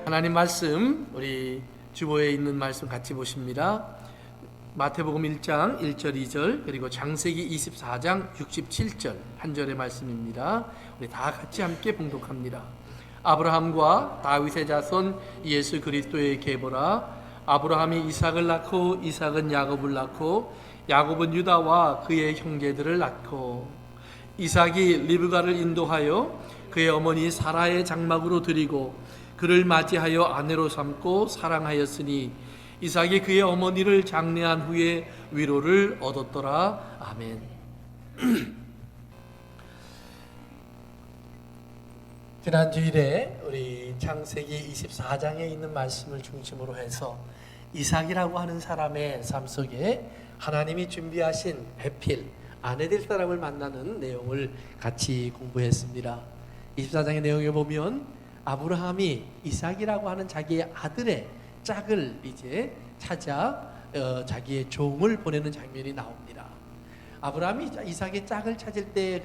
하나님 말씀, 우리 주보에 있는 말씀 같이 보십니다. 마태복음 1장 1절 2절 그리고 창세기 24장 67절 한 절의 말씀입니다. 우리 다 같이 함께 봉독합니다. 아브라함과 다윗의 자손 예수 그리스도의 계보라. 아브라함이 이삭을 낳고 이삭은 야곱을 낳고 야곱은 유다와 그의 형제들을 낳고 이삭이 리브가를 인도하여 그의 어머니 사라의 장막으로 들이고 그를 맞이하여 아내로 삼고 사랑하였으니 이삭이 그의 어머니를 장례한 후에 위로를 얻었더라. 아멘. 지난 주일에 우리 창세기 24장에 있는 말씀을 중심으로 해서 이삭이라고 하는 사람의 삶 속에 하나님이 준비하신 배필, 아내 될 사람을 만나는 내용을 같이 공부했습니다. 24장의 내용에 보면 아브라함이 이삭이라고 하는 자기의 아들의 짝을 이제 찾아 자기의 종을 보내는 장면이 나옵니다. 아브라함이 이삭의 짝을 찾을 때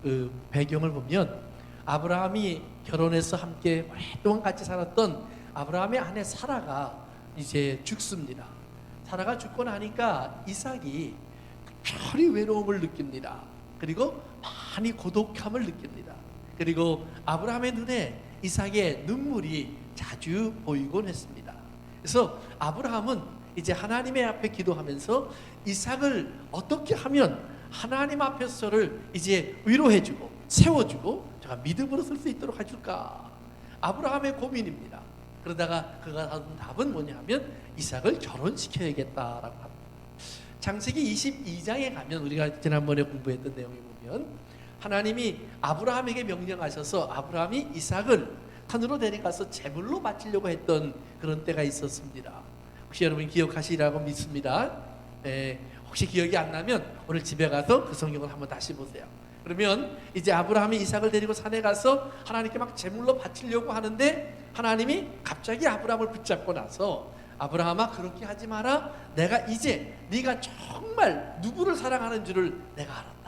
그 배경을 보면 아브라함이 결혼해서 함께 오랫동안 같이 살았던 아브라함의 아내 사라가 이제 죽습니다. 사라가 죽고 나니까 이삭이 특별히 외로움을 느낍니다. 그리고 많이 고독함을 느낍니다. 그리고 아브라함의 눈에 이삭의 눈물이 자주 보이곤 했습니다. 그래서 아브라함은 이제 하나님의 앞에 기도하면서 이삭을 어떻게 하면 하나님 앞에서 저를 이제 위로해주고 세워주고 제가 믿음으로 설 수 있도록 해줄까? 아브라함의 고민입니다. 그러다가 그가 하는 답은 뭐냐면 이삭을 결혼시켜야겠다라고 합니다. 창세기 22장에 가면 우리가 지난번에 공부했던 내용에 보면 하나님이 아브라함에게 명령하셔서 아브라함이 이삭을 산으로 데려가서 제물로 바치려고 했던 그런 때가 있었습니다. 혹시 여러분 기억하시리라고 믿습니다. 혹시 기억이 안 나면 오늘 집에 가서 그 성경을 한번 다시 보세요. 그러면 이제 아브라함이 이삭을 데리고 산에 가서 하나님께 막 제물로 바치려고 하는데 하나님이 갑자기 아브라함을 붙잡고 나서 아브라함아 그렇게 하지 마라. 내가 이제 네가 정말 누구를 사랑하는 줄을 내가 알았다.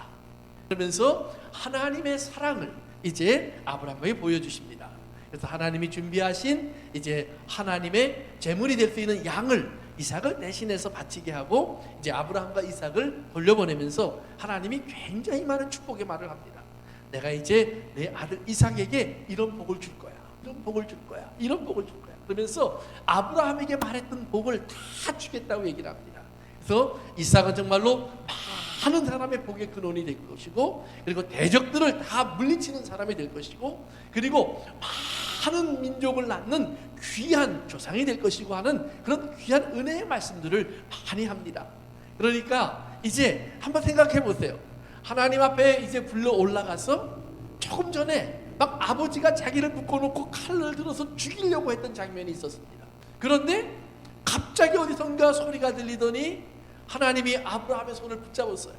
그러면서 하나님의 사랑을 이제 아브라함에게 보여주십니다. 그래서 하나님이 준비하신 이제 하나님의 제물이 될 수 있는 양을 이삭을 대신해서 바치게 하고 이제 아브라함과 이삭을 돌려보내면서 하나님이 굉장히 많은 축복의 말을 합니다. 내가 이제 내 아들 이삭에게 이런 복을 줄 거야. 이런 복을 줄 거야. 이런 복을 줄 거야. 그러면서 아브라함에게 말했던 복을 다 주겠다고 얘기를 합니다. 그래서 이삭은 정말로 많은 사람의 복의 근원이 될 것이고 그리고 대적들을 다 물리치는 사람이 될 것이고 그리고 많은 민족을 낳는 귀한 조상이 될 것이고 하는 그런 귀한 은혜의 말씀들을 많이 합니다. 그러니까 이제 한번 생각해 보세요. 하나님 앞에 이제 불러 올라가서 조금 전에 막 아버지가 자기를 묶어놓고 칼을 들어서 죽이려고 했던 장면이 있었습니다. 그런데 갑자기 어디선가 소리가 들리더니 하나님이 아브라함의 손을 붙잡았어요.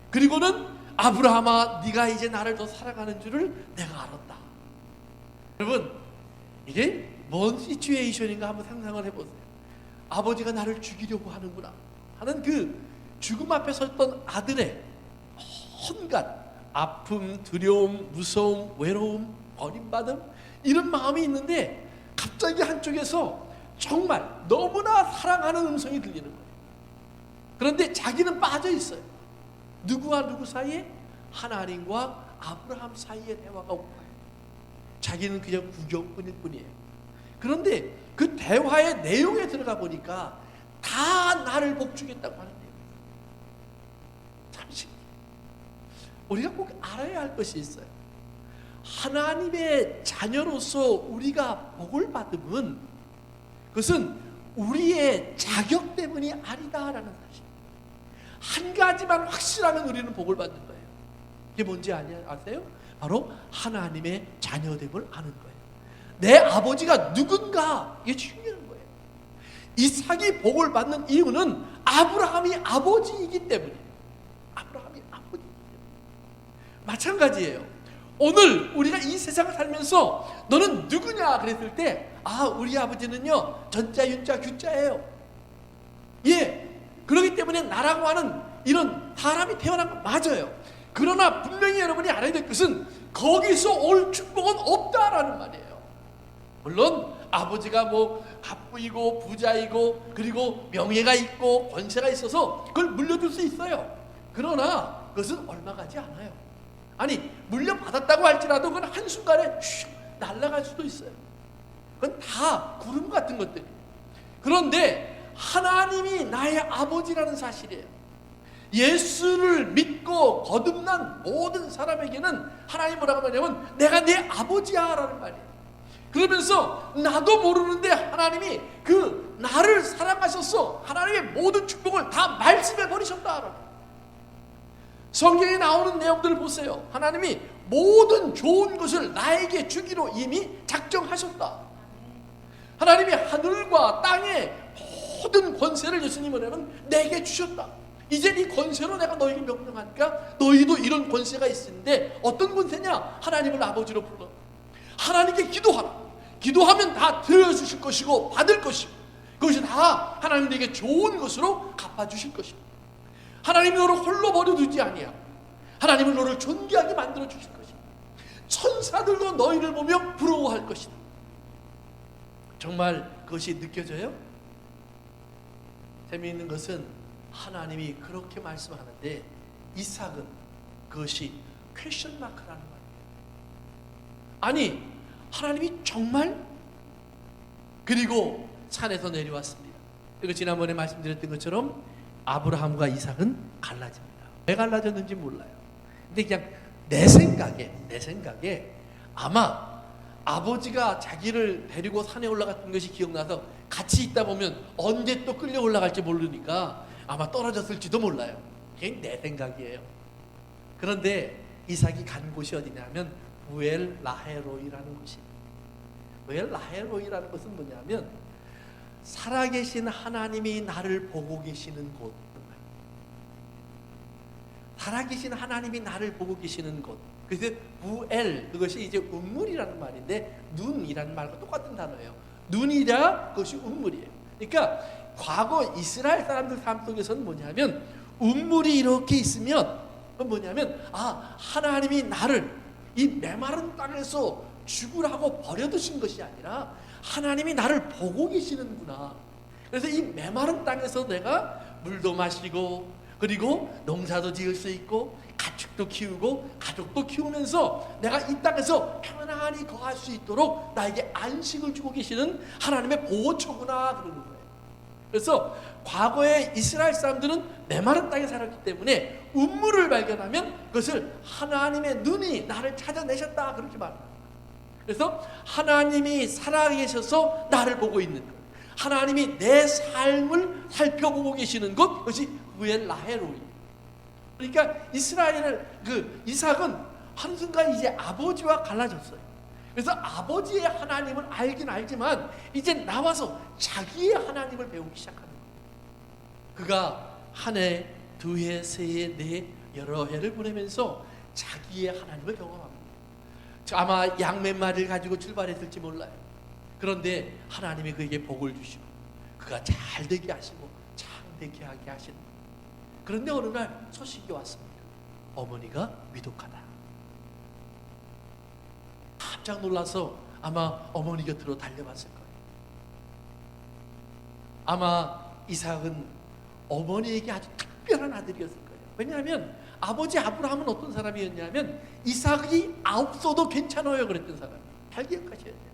그리고는 아브라함아 네가 이제 나를 더 사랑하는 줄을 내가 알았다. 여러분 이게 뭔 시츄에이션인가 한번 상상을 해보세요. 아버지가 나를 죽이려고 하는구나 하는 그 죽음 앞에 섰던 아들의 온갖 아픔, 두려움, 무서움, 외로움, 버림받음 이런 마음이 있는데 갑자기 한쪽에서 정말 너무나 사랑하는 음성이 들리는 거예요. 그런데 자기는 빠져 있어요. 누구와 누구 사이에? 하나님과 아브라함 사이의 대화가 오고 가요. 자기는 그냥 구경꾼일 뿐이에요. 그런데 그 대화의 내용에 들어가 보니까 다 나를 복주겠다고 하는 내용이에요. 참 신기해요. 우리가 꼭 알아야 할 것이 있어요. 하나님의 자녀로서 우리가 복을 받음은 그것은 우리의 자격 때문이 아니다라는 사실. 한 가지만 확실하면 우리는 복을 받는 거예요. 이게 뭔지 아세요? 바로 하나님의 자녀됨을 아는 거예요. 내 아버지가 누군가 이게 중요한 거예요. 이삭이 복을 받는 이유는 아브라함이 아버지이기 때문에. 아브라함이 아버지이기 때문에. 마찬가지예요. 오늘 우리가 이 세상을 살면서 너는 누구냐 그랬을 때 우리 아버지는요 전자 윤자 규자예요. 예, 그렇기 때문에 나라고 하는 이런 사람이 태어난 건 맞아요. 그러나 분명히 여러분이 알아야 될 것은 거기서 올 축복은 없다라는 말이에요. 물론 아버지가 뭐 갑부이고 부자이고 그리고 명예가 있고 권세가 있어서 그걸 물려줄 수 있어요. 그러나 그것은 얼마 가지 않아요. 아니 물려받았다고 할지라도 그건 한순간에 슉 날아갈 수도 있어요. 그건 다 구름 같은 것들이에요. 그런데 하나님이 나의 아버지라는 사실이에요. 예수를 믿고 거듭난 모든 사람에게는 하나님 뭐라고 하냐면 내가 네 아버지야 라는 말이에요. 그러면서 나도 모르는데 하나님이 그 나를 사랑하셔서 하나님의 모든 축복을 다 말씀해 버리셨다. 성경에 나오는 내용들을 보세요. 하나님이 모든 좋은 것을 나에게 주기로 이미 작정하셨다. 하나님이 하늘과 땅의 모든 권세를 예수님은 내게 주셨다. 이제 이 권세로 내가 너에게 명령하니까 너희도 이런 권세가 있는데 어떤 권세냐? 하나님을 아버지로 불러. 하나님께 기도하라. 기도하면 다 들어주실 것이고 받을 것이고 그것이 다 하나님 내게 좋은 것으로 갚아주실 것이고 하나님이 너를 홀로 버려두지 아니하고 하나님은 너를 존귀하게 만들어 주실 것이다. 천사들도 너희를 보며 부러워할 것이다. 정말 그것이 느껴져요? 재미있는 것은 하나님이 그렇게 말씀하는데 이삭은 그것이 퀘션 마크라는 말이에요. 아니 하나님이 정말? 그리고 산에서 내려왔습니다. 그리고 지난번에 말씀드렸던 것처럼 아브라함과 이삭은 갈라집니다. 왜 갈라졌는지 몰라요. 근데 그냥 내 생각에 아마 아버지가 자기를 데리고 산에 올라갔던 것이 기억나서 같이 있다 보면 언제 또 끌려 올라갈지 모르니까 아마 떨어졌을지도 몰라요. 그게 내 생각이에요. 그런데 이삭이 간 곳이 어디냐면 부엘 라헤로이라는 곳이에요. 부엘 라헤로이라는 것은 뭐냐면 살아계신 하나님이 나를 보고 계시는 곳. 살아계신 하나님이 나를 보고 계시는 곳. 그래서 부엘, 그것이 이제 운물이라는 말인데 눈이라는 말과 똑같은 단어예요. 눈이라 그것이 운물이에요. 그러니까 과거 이스라엘 사람들 삶 속에서는 뭐냐면 운물이 이렇게 있으면 뭐냐면 하나님이 나를 이 메마른 땅에서 죽으라고 버려두신 것이 아니라 하나님이 나를 보고 계시는구나. 그래서 이 메마른 땅에서 내가 물도 마시고 그리고 농사도 지을 수 있고 가축도 키우고 가족도 키우면서 내가 이 땅에서 평안히 거할 수 있도록 나에게 안식을 주고 계시는 하나님의 보호처구나 그러는 거예요. 그래서 과거에 이스라엘 사람들은 메마른 땅에 살았기 때문에 운물을 발견하면 그것을 하나님의 눈이 나를 찾아내셨다 그렇게 말합니다. 그래서 하나님이 살아계셔서 나를 보고 있는 것, 하나님이 내 삶을 살펴보고 계시는 것, 그것이 부엘 라헤로이. 그러니까 이삭은 한순간 이제 아버지와 갈라졌어요. 그래서 아버지의 하나님을 알긴 알지만 이제 나와서 자기의 하나님을 배우기 시작하는 거예요. 그가 한 해, 두 해, 세 해, 네 해, 여러 해를 보내면서 자기의 하나님을 경험합니다. 아마 양 몇 마리를 가지고 출발했을지 몰라요. 그런데 하나님이 그에게 복을 주시고 그가 잘 되게 하시고 창대케 하게 하시는 거예요. 그런데 어느 날 소식이 왔습니다. 어머니가 위독하다. 깜짝 놀라서 아마 어머니 곁으로 달려갔을 거예요. 아마 이삭은 어머니에게 아주 특별한 아들이었을 거예요. 왜냐하면 아버지 아브라함은 어떤 사람이었냐면 이삭이 없어도 괜찮아요 그랬던 사람이에요. 잘 기억하셔야 돼요.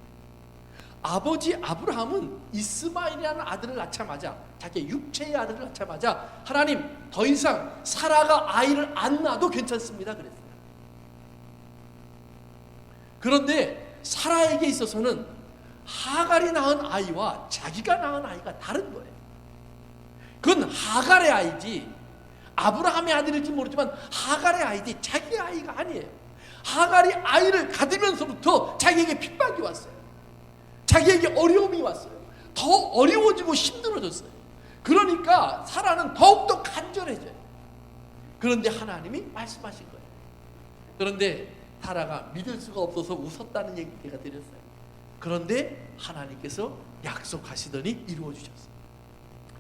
아버지 아브라함은 이스마엘이라는 아들을 낳자마자 자기 육체의 아들을 낳자마자 하나님 더 이상 사라가 아이를 안 낳아도 괜찮습니다 그랬어요. 그런데 사라에게 있어서는 하갈이 낳은 아이와 자기가 낳은 아이가 다른 거예요. 그건 하갈의 아이지 아브라함의 아들일지 모르지만 하갈의 아이지 자기의 아이가 아니에요. 하갈이 아이를 가지면서부터 자기에게 핍박이 왔어요. 자기에게 어려움이 왔어요. 더 어려워지고 힘들어졌어요. 그러니까 사라는 더욱더 간절해져요. 그런데 하나님이 말씀하신 거예요. 그런데 사라가 믿을 수가 없어서 웃었다는 얘기가 드렸어요. 그런데 하나님께서 약속하시더니 이루어 주셨어요.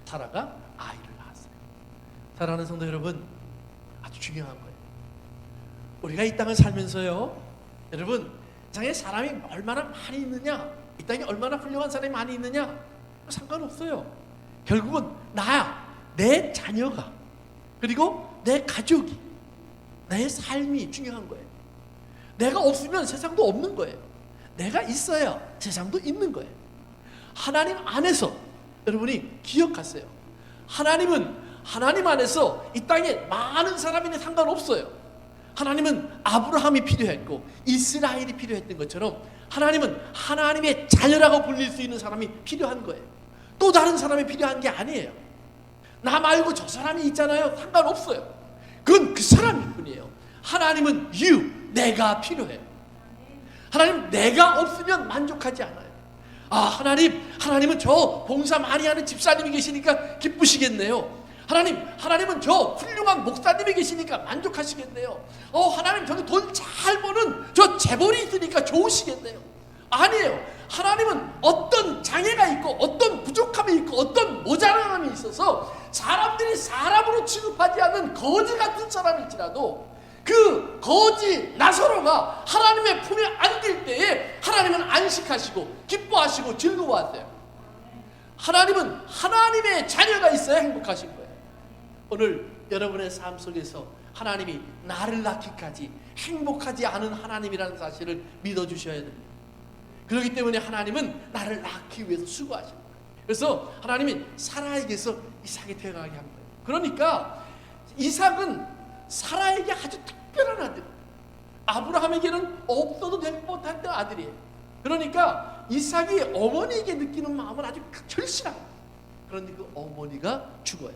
사라가 아이를 낳았어요. 사랑하는 성도 여러분, 아주 중요한 거예요. 우리가 이 땅을 살면서요, 여러분, 세상에 사람이 얼마나 많이 있느냐 이 땅에 얼마나 훌륭한 사람이 많이 있느냐? 상관없어요. 결국은 나야, 내 자녀가, 그리고 내 가족이, 내 삶이 중요한 거예요. 내가 없으면 세상도 없는 거예요. 내가 있어야 세상도 있는 거예요. 하나님 안에서 여러분이 기억하세요. 하나님은 하나님 안에서 이 땅에 많은 사람이나 상관없어요. 하나님은 아브라함이 필요했고 이스라엘이 필요했던 것처럼 하나님은 하나님의 자녀라고 불릴 수 있는 사람이 필요한 거예요. 또 다른 사람이 필요한 게 아니에요. 나 말고 저 사람이 있잖아요. 상관없어요. 그건 그 사람일 뿐이에요. 하나님은 내가 필요해요. 하나님, 내가 없으면 만족하지 않아요. 하나님은 저 봉사 많이 하는 집사님이 계시니까 기쁘시겠네요. 하나님은 저 훌륭한 목사님이 계시니까 만족하시겠네요. 하나님, 저기 돈 잘 버는 저 재벌이 있으니까 좋으시겠네요. 아니에요. 하나님은 어떤 장애가 있고 어떤 부족함이 있고 어떤 모자람이 있어서 사람들이 사람으로 취급하지 않는 거지 같은 사람일지라도 그 거지 나사로가 하나님의 품에 안길 때에 하나님은 안식하시고 기뻐하시고 즐거워하세요. 하나님은 하나님의 자녀가 있어야 행복하신 거예요. 오늘 여러분의 삶 속에서 하나님이 나를 낳기까지 행복하지 않은 하나님이라는 사실을 믿어주셔야 됩니다. 그렇기 때문에 하나님은 나를 낳기 위해서 수고하십니다. 그래서 하나님이 사라에게서 이삭이 태어나게 한 거예요. 그러니까 이삭은 사라에게 아주 특별한 아들, 아브라함에게는 없어도 될 뻔한 아들이에요. 그러니까 이삭이 어머니에게 느끼는 마음은 아주 절실한 거예요. 그런데 그 어머니가 죽어요.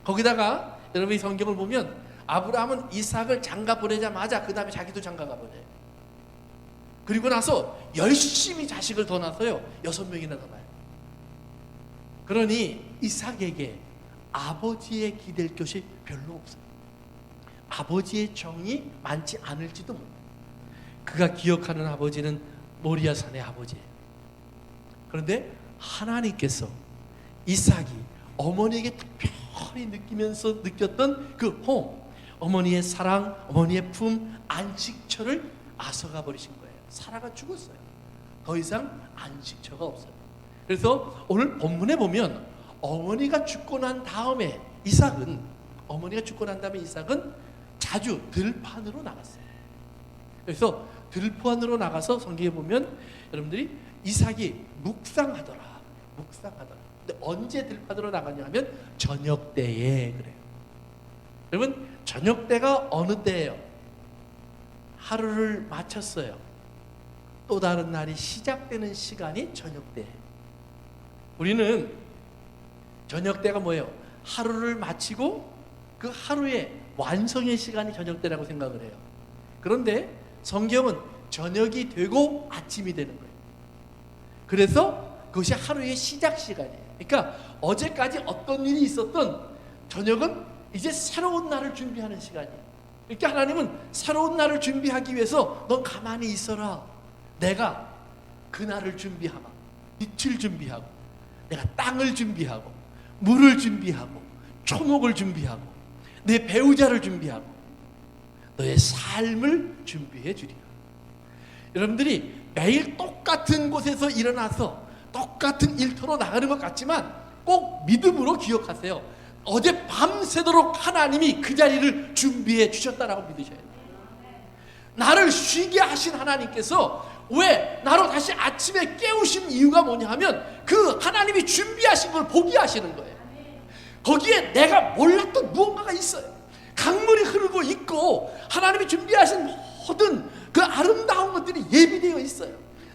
거기다가 여러분이 성경을 보면 아브라함은 이삭을 장가 보내자마자 그 다음에 자기도 장가가 보내요. 그리고 나서 열심히 자식을 더 낳아서요 6명이나 더 낳아요. 그러니 이삭에게 아버지의 기댈 것이 별로 없어요. 아버지의 정이 많지 않을지도 몰라요. 그가 기억하는 아버지는 모리아산의 아버지예요. 그런데 하나님께서 이삭이 어머니에게 특별히 느꼈던 그 홈, 어머니의 사랑, 어머니의 품, 안식처를 앗아가 버리신 거예요. 사라가 죽었어요. 더 이상 안식처가 없어요. 그래서 오늘 본문에 보면 어머니가 죽고 난 다음에 이삭은 자주 들판으로 나갔어요. 그래서 들판으로 나가서 성경에 보면 여러분들이 이삭이 묵상하더라. 근데 언제 들판으로 나가냐 하면 저녁 때에 그래요. 여러분, 저녁 때가 어느 때예요? 하루를 마쳤어요. 또 다른 날이 시작되는 시간이 저녁 때. 우리는 저녁 때가 뭐예요? 하루를 마치고 그 하루의 완성의 시간이 저녁 때라고 생각을 해요. 그런데 성경은 저녁이 되고 아침이 되는 거예요. 그래서 그것이 하루의 시작 시간이에요. 그러니까 어제까지 어떤 일이 있었던 저녁은 이제 새로운 날을 준비하는 시간이에요. 그러니까 하나님은 새로운 날을 준비하기 위해서 넌 가만히 있어라. 내가 그 날을 준비하마. 빛을 준비하고 내가 땅을 준비하고 물을 준비하고 초목을 준비하고 내 배우자를 준비하고 너의 삶을 준비해 주리라. 여러분들이 매일 똑같은 곳에서 일어나서 똑같은 일터로 나가는 것 같지만 꼭 믿음으로 기억하세요. 어제 밤새도록 하나님이 그 자리를 준비해 주셨다라고 믿으셔야 돼요. 나를 쉬게 하신 하나님께서 왜 나로 다시 아침에 깨우신 이유가 뭐냐 하면 그 하나님이 준비하신 걸 보게 하시는 거예요. 거기에 내가 몰랐던 무언가가 있어요. 강물이 흐르고 있고 하나님이 준비하신 모든 그 아름다운 것들이 예비되어 있어요.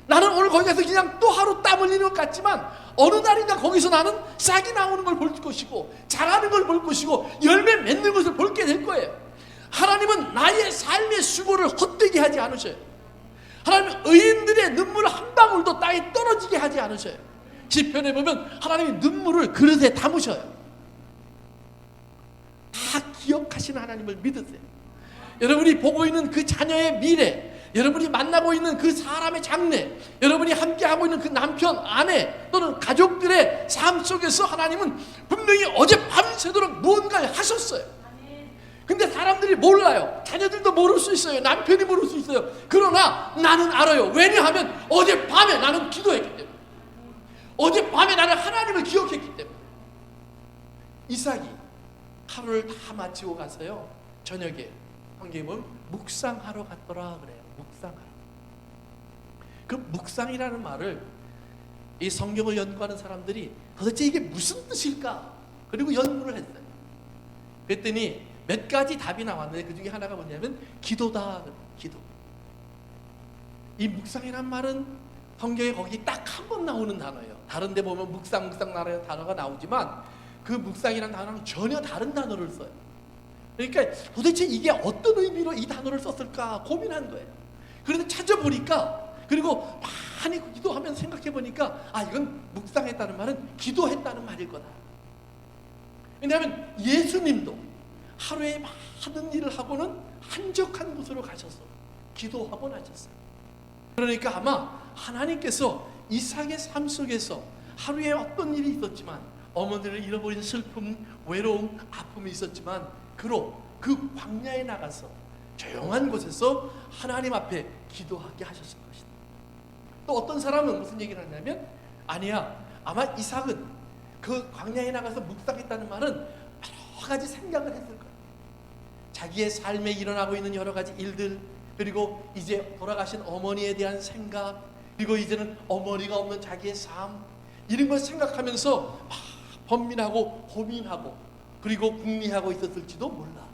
나는 오늘 거기 가서 그냥 또 하루 땀 흘리는 것 같지만 어느 날인가 거기서 나는 싹이 나오는 걸 볼 것이고 자라는 걸 볼 것이고 열매 맺는 것을 보게 될 거예요. 하나님은 나의 삶의 수고를 헛되게 하지 않으셔요. 하나님은 의인들의 눈물 한 방울도 땅에 떨어지게 하지 않으셔요. 시편에 보면 하나님이 눈물을 그릇에 담으셔요. 다 기억하시는 하나님을 믿으세요. 여러분이 보고 있는 그 자녀의 미래, 여러분이 만나고 있는 그 사람의 장래, 여러분이 함께하고 있는 그 남편, 아내 또는 가족들의 삶 속에서 하나님은 분명히 어제 밤새도록 무언가를 하셨어요. 근데 사람들이 몰라요. 자녀들도 모를 수 있어요. 남편이 모를 수 있어요. 그러나 나는 알아요. 왜냐하면 어젯밤에 나는 기도했기 때문에, 어젯밤에 나는 하나님을 기억했기 때문에. 이삭이 하루를 다 마치고 가서요, 저녁에 성경에 보면 묵상하러 갔더라 그래요. 묵상하러. 그 묵상이라는 말을 이 성경을 연구하는 사람들이 도대체 이게 무슨 뜻일까? 그리고 연구를 했어요. 그랬더니 몇 가지 답이 나왔는데 그 중에 하나가 뭐냐면 기도다. 기도. 이 묵상이란 말은 성경에 거기 딱 한 번 나오는 단어예요. 다른 데 보면 묵상 단어가 나오지만 그 묵상이라는 단어랑 전혀 다른 단어를 써요. 그러니까 도대체 이게 어떤 의미로 이 단어를 썼을까 고민한 거예요. 그런데 찾아보니까, 그리고 많이 기도하면서 생각해 보니까, 아, 이건 묵상했다는 말은 기도했다는 말일 거다. 왜냐하면 예수님도 하루에 많은 일을 하고는 한적한 곳으로 가셔서 기도하고 나셨어요. 그러니까 아마 하나님께서 이삭의 삶 속에서 하루에 어떤 일이 있었지만, 어머니를 잃어버린 슬픔, 외로움, 아픔이 있었지만 그 광야에 나가서 조용한 곳에서 하나님 앞에 기도하게 하셨을 것이다. 또 어떤 사람은 무슨 얘기를 하냐면, 아니야, 아마 이삭은 그 광야에 나가서 묵상했다는 말은 여러 가지 생각을 했을 거야. 자기의 삶에 일어나고 있는 여러 가지 일들, 그리고 이제 돌아가신 어머니에 대한 생각, 그리고 이제는 어머니가 없는 자기의 삶, 이런 걸 생각하면서 번민하고 고민하고 그리고 궁리하고 있었을지도 몰라.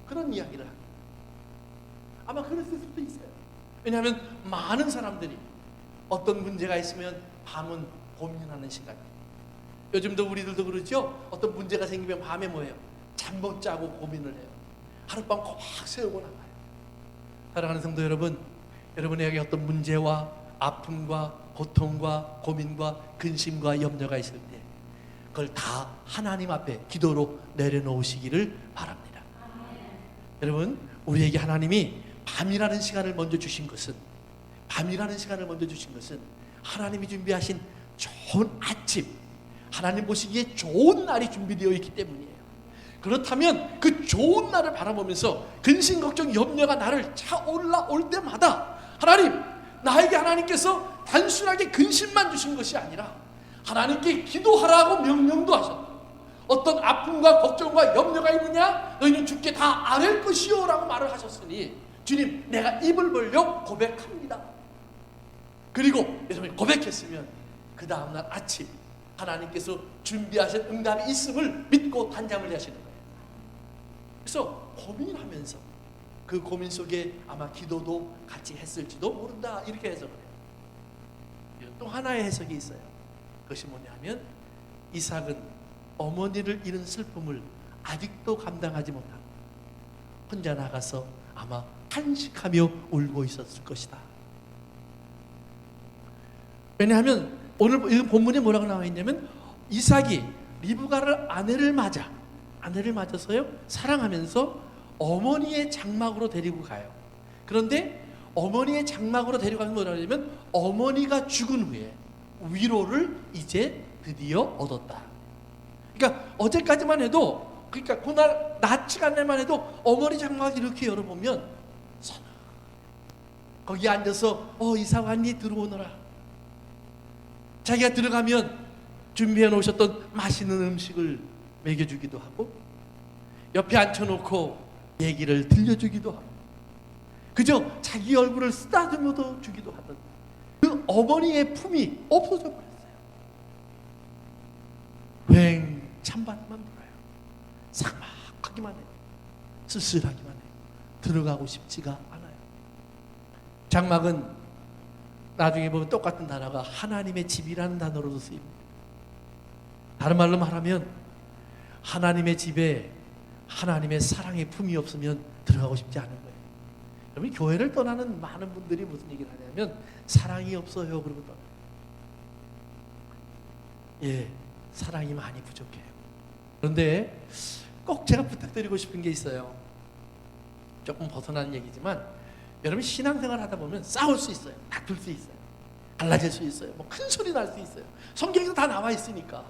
그런 이야기를 합니다. 아마 그랬을 수도 있어요. 왜냐하면 많은 사람들이 어떤 문제가 있으면 밤은 고민하는 시간이에요. 요즘도 우리들도 그러죠. 어떤 문제가 생기면 밤에 뭐예요? 잠 못 자고 고민을 해요. 하룻밤 꼬박 세우고 나가요. 사랑하는 성도 여러분, 여러분에게 어떤 문제와 아픔과 고통과 고민과 근심과 염려가 있을 때 그걸 다 하나님 앞에 기도로 내려놓으시기를 바랍니다. 여러분, 우리에게 하나님이 밤이라는 시간을 먼저 주신 것은, 하나님이 준비하신 좋은 아침, 하나님 보시기에 좋은 날이 준비되어 있기 때문이에요. 그렇다면 그 좋은 날을 바라보면서 근심, 걱정, 염려가 나를 차올라올 때마다, 하나님, 나에게 하나님께서 단순하게 근심만 주신 것이 아니라 하나님께 기도하라고 명령도 하셨다. 어떤 아픔과 걱정과 염려가 있느냐? 너희는 주께 다 아뢰 것이요 라고 말을 하셨으니, 주님, 내가 입을 벌려 고백합니다. 그리고 여러분이 고백했으면 그 다음날 아침 하나님께서 준비하신 응답이 있음을 믿고 단장을 하시는 거예요. 그래서 고민하면서 그 고민 속에 아마 기도도 같이 했을지도 모른다, 이렇게 해석을 해요. 또 하나의 해석이 있어요. 그것이 뭐냐면, 이삭은 어머니를 잃은 슬픔을 아직도 감당하지 못하고 혼자 나가서 아마 탄식하며 울고 있었을 것이다. 왜냐하면 오늘 이 본문에 뭐라고 나와 있냐면, 이삭이 리브가를 아내를 맞아서요, 사랑하면서 어머니의 장막으로 데리고 가요. 그런데 어머니의 장막으로 데려가면 뭐라고 하냐면, 어머니가 죽은 후에 위로를 이제 드디어 얻었다. 그러니까 어제까지만 해도, 그러니까 그날 낮 시간에만 해도 어머니 장막을 이렇게 열어보면 거기 앉아서 이삭 왔니? 들어오너라. 자기가 들어가면 준비해 놓으셨던 맛있는 음식을 먹여주기도 하고, 옆에 앉혀놓고 얘기를 들려주기도 하고, 그저 자기 얼굴을 쓰다듬어도 주기도 하던 그 어머니의 품이 없어져 버렸어요. 휑 찬바람만 불어요. 삭막하기만 해요. 쓸쓸하기만 해요. 들어가고 싶지가 않아요. 장막은 나중에 보면 똑같은 단어가 하나님의 집이라는 단어로도 쓰입니다. 다른 말로 말하면, 하나님의 집에 하나님의 사랑의 품이 없으면 들어가고 싶지 않은 거예요. 여러분, 교회를 떠나는 많은 분들이 무슨 얘기를 하냐면, 사랑이 없어요, 그러고 떠나요. 예, 사랑이 많이 부족해요. 그런데 꼭 제가 부탁드리고 싶은 게 있어요. 조금 벗어난 얘기지만, 여러분 신앙생활 하다 보면 싸울 수 있어요. 다툴 수 있어요. 갈라질 수 있어요. 뭐 큰 소리 날 수 있어요. 성경에서 다 나와 있으니까.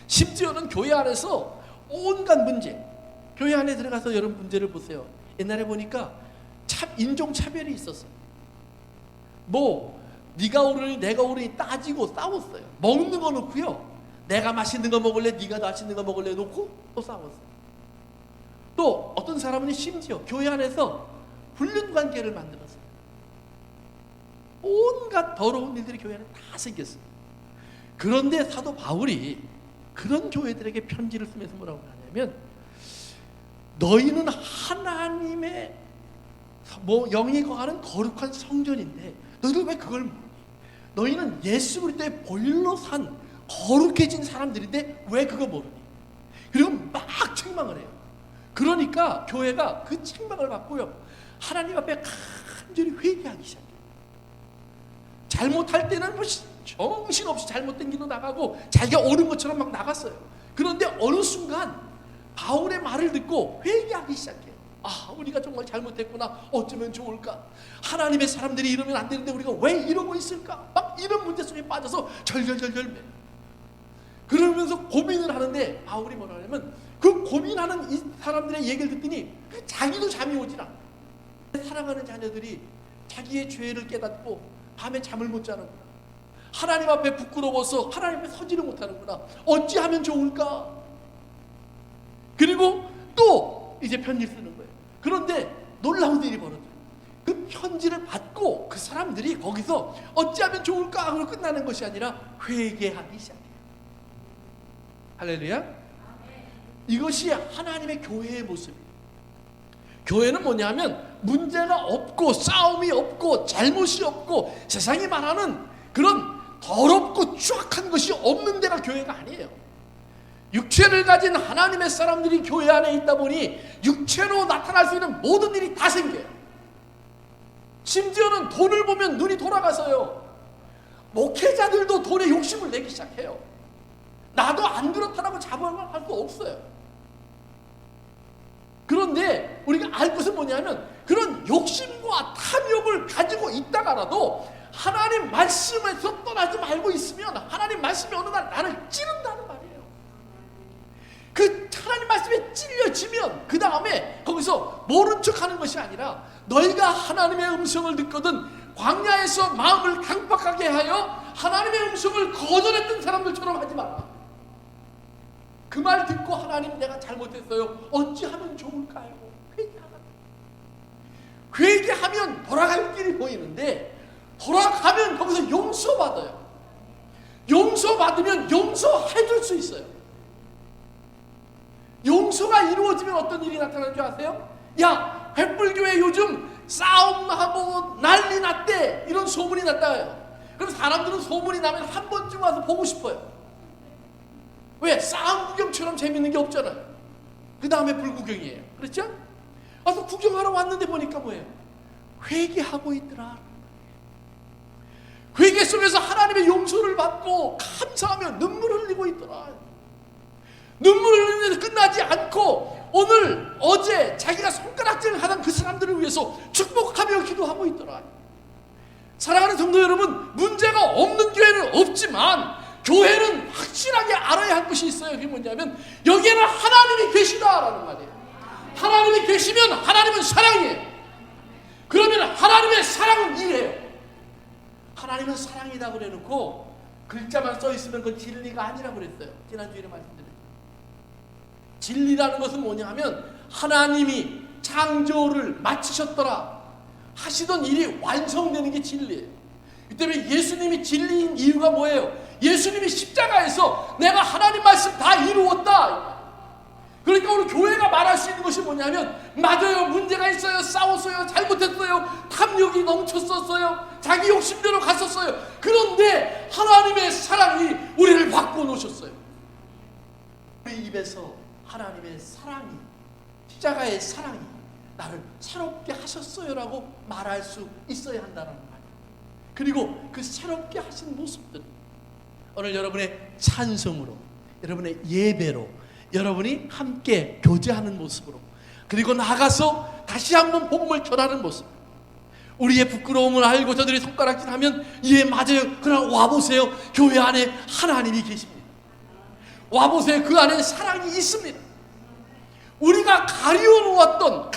심지어는 교회 안에서 온갖 문제, 교회 안에 들어가서 여러분 문제를 보세요. 옛날에 보니까 인종차별이 있었어요. 뭐 네가 오르니 내가 오르니 따지고 싸웠어요. 먹는 거 놓고요. 내가 맛있는 거 먹을래, 네가 맛있는 거 먹을래 놓고 또 싸웠어요. 또 어떤 사람은 심지어 교회 안에서 불륜 관계를 만들었어요. 온갖 더러운 일들이 교회 안에 다 생겼어요. 그런데 사도 바울이 그런 교회들에게 편지를 쓰면서 뭐라고 하냐면, 너희는 하나님의 영이 거하는 거룩한 성전인데 너희들 왜 그걸 모르니? 너희는 예수 그리스도의 보혈로 산 거룩해진 사람들인데 왜 그거 모르니? 그리고 막 책망을 해요. 그러니까 교회가 그 책망을 받고요, 하나님 앞에 간절히 회개하기 시작해요. 잘못할 때는 뭐 정신없이 잘못된 길로 나가고 자기가 옳은 것처럼 막 나갔어요. 그런데 어느 순간 바울의 말을 듣고 회개하기 시작해요. 아, 우리가 정말 잘못했구나. 어쩌면 좋을까? 하나님의 사람들이 이러면 안 되는데 우리가 왜 이러고 있을까? 막 이런 문제 속에 빠져서 절절절절 매요. 그러면서 고민을 하는데 바울이 뭐라 하냐면, 그 고민하는 이 사람들의 얘기를 듣더니 자기도 잠이 오질 않아. 사랑하는 자녀들이 자기의 죄를 깨닫고 밤에 잠을 못 자는구나. 하나님 앞에 부끄러워서 하나님 앞에 서지를 못하는구나. 어찌하면 좋을까? 그리고 또 이제 편지를 쓰는 거예요. 그런데 놀라운 일이 벌어져요. 그 편지를 받고 그 사람들이 거기서 어찌하면 좋을까 하고 끝나는 것이 아니라 회개하기 시작해요. 할렐루야. 이것이 하나님의 교회의 모습이에요. 교회는 뭐냐면 문제가 없고 싸움이 없고 잘못이 없고 세상이 말하는 그런 더럽고 추악한 것이 없는 데가 교회가 아니에요. 육체를 가진 하나님의 사람들이 교회 안에 있다 보니 육체로 나타날 수 있는 모든 일이 다 생겨요. 심지어는 돈을 보면 눈이 돌아가서요, 목회자들도 돈에 욕심을 내기 시작해요. 나도 안 그렇다라고 자부할 수 없어요. 그런데 우리가 알 것은 뭐냐면, 그런 욕심과 탐욕을 가지고 있다가라도 하나님 말씀에서 떠나지 말고 있으면 하나님 말씀이 어느 날 나를 찌른다는 말이에요. 그 하나님 말씀에 찔려지면 그 다음에 거기서 모른 척하는 것이 아니라, 너희가 하나님의 음성을 듣거든 광야에서 마음을 강박하게 하여 하나님의 음성을 거절했던 사람들처럼 하지 마라. 그 말 듣고 하나님 내가 잘못했어요. 어찌하면 좋을까요? 회개하면 돌아갈 길이 보이는데, 돌아가면 거기서 용서받아요. 용서받으면 용서해 줄 수 있어요. 용서가 이루어지면 어떤 일이 나타나는 줄 아세요? 야, 횃불교회 요즘 싸움하고 난리 났대, 이런 소문이 났다요. 그럼 사람들은 소문이 나면 한 번쯤 와서 보고 싶어요. 왜? 싸움 구경처럼 재밌는 게 없잖아요. 그 다음에 불구경이에요. 그렇죠? 와서 구경하러 왔는데 보니까 뭐예요? 회개하고 있더라. 회개 속에서 하나님의 용서를 받고 감사하며 눈물을 흘리고 있더라. 눈물을 흘리면서 끝나지 않고 오늘 어제 자기가 손가락질을 하던 그 사람들을 위해서 축복하며 기도하고 있더라. 사랑하는 성도 여러분, 문제가 없는 교회는 없지만 교회는 확실하게 알아야 할 것이 있어요. 그게 뭐냐면, 여기에는 하나님이 계시다라는 말이에요. 하나님이 계시면 하나님은 사랑이에요. 그러면 하나님의 사랑은 이래요. 하나님은 사랑이다 그래놓고 글자만 써있으면 그건 진리가 아니라고 그랬어요. 지난주에 말씀드렸죠. 진리라는 것은 뭐냐면, 하나님이 창조를 마치셨더라 하시던 일이 완성되는 게 진리예요. 이 때문에 예수님이 진리인 이유가 뭐예요? 예수님이 십자가에서 내가 하나님 말씀 다 이루었다. 그러니까 오늘 교회가 말할 수 있는 것이 뭐냐면, 맞아요, 문제가 있어요, 싸웠어요, 잘못했어요, 탐욕이 넘쳤었어요, 자기 욕심대로 갔었어요. 그런데 하나님의 사랑이 우리를 바꿔놓으셨어요. 우리 입에서 하나님의 사랑이, 십자가의 사랑이 나를 새롭게 하셨어요 라고 말할 수 있어야 한다는 말이에요. 그리고 그 새롭게 하신 모습들, 오늘 여러분의 찬송으로, 여러분의 예배로, 여러분이 함께 교제하는 모습으로, 그리고 나가서 다시 한번 복음을 전하는 모습, 우리의 부끄러움을 알고 저들이 손가락질하면, 예 맞아요, 그러나 와보세요, 교회 안에 하나님이 계십니다. 와보세요, 그 안에 사랑이 있습니다. 우리가 가리워놓았던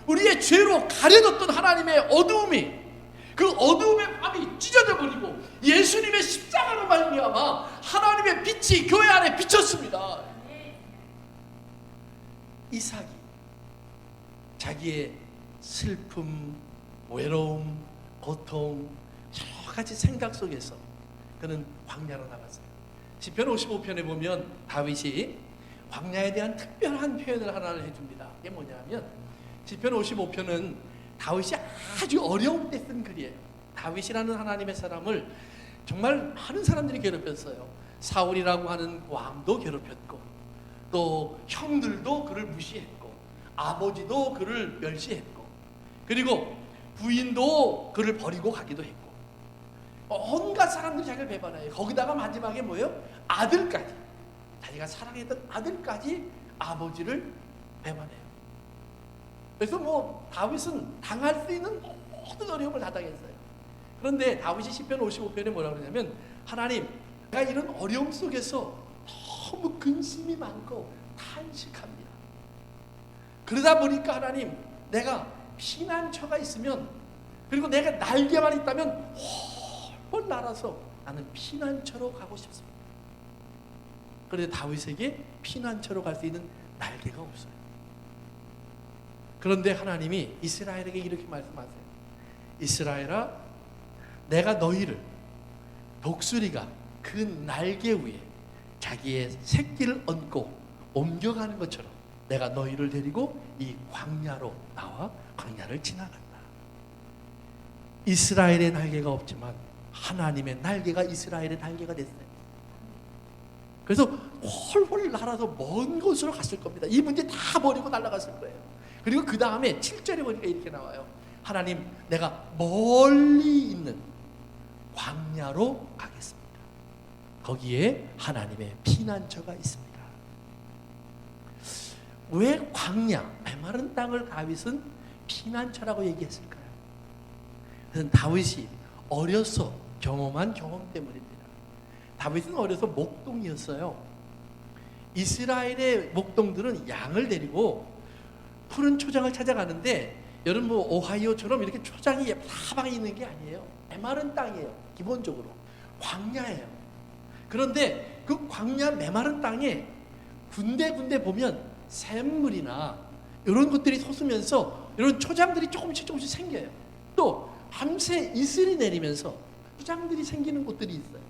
우리의 죄로 가려졌던 하나님의 어두움이, 그 어두움의 밤이 찢어져 버리고 예수님의 십자가로 말미암아 하나님의 빛이 교회 안에 비쳤습니다. 이삭이 자기의 슬픔, 외로움, 고통, 여러 가지 생각 속에서 그는 광야로 나갔어요. 시편 55편에 보면 다윗이 광야에 대한 특별한 표현을 하나를 해줍니다. 이게 뭐냐면 시편 55편은 다윗이 아주 어려운 때 쓴 글이에요. 다윗이라는 하나님의 사람을 정말 많은 사람들이 괴롭혔어요. 사울이라고 하는 왕도 괴롭혔고, 또 형들도 그를 무시했고, 아버지도 그를 멸시했고, 그리고 부인도 그를 버리고 가기도 했고, 온갖 사람들이 자기를 배반해요. 거기다가 마지막에 뭐예요? 아들까지, 자기가 사랑했던 아들까지 아버지를 배반해요. 그래서 뭐 다윗은 당할 수 있는 모든 어려움을 다 당했어요. 그런데 다윗이 시편 55편에 뭐라고 그러냐면, 하나님, 내가 이런 어려움 속에서 너무 근심이 많고 탄식합니다. 그러다 보니까 하나님, 내가 피난처가 있으면, 그리고 내가 날개만 있다면 홀 날아서 나는 피난처로 가고 싶습니다. 그런데 다윗에게 피난처로 갈 수 있는 날개가 없어요. 그런데 하나님이 이스라엘에게 이렇게 말씀하세요. 이스라엘아, 내가 너희를 독수리가 그 날개 위에 자기의 새끼를 얹고 옮겨가는 것처럼 내가 너희를 데리고 이 광야로 나와 광야를 지나간다. 이스라엘의 날개가 없지만 하나님의 날개가 이스라엘의 날개가 됐어요. 그래서 홀홀 날아서 먼 곳으로 갔을 겁니다. 이 문제 다 버리고 날아갔을 거예요. 그리고 그 다음에 7절에 보니까 이렇게 나와요. 하나님, 내가 멀리 있는 광야로 가겠습니다. 거기에 하나님의 피난처가 있습니다. 왜 광야, 메마른 땅을 다윗은 피난처라고 얘기했을까요? 그건 다윗이 어려서 경험한 경험 때문입니다. 다윗은 어려서 목동이었어요. 이스라엘의 목동들은 양을 데리고 푸른 초장을 찾아가는데, 여러분 뭐 오하이오처럼 이렇게 초장이 사방에 있는 게 아니에요. 메마른 땅이에요. 기본적으로 광야예요. 그런데 그 광야 메마른 땅에 군데군데 보면 샘물이나 이런 것들이 솟으면서 이런 초장들이 조금씩 생겨요. 또 밤새 이슬이 내리면서 초장들이 생기는 곳들이 있어요.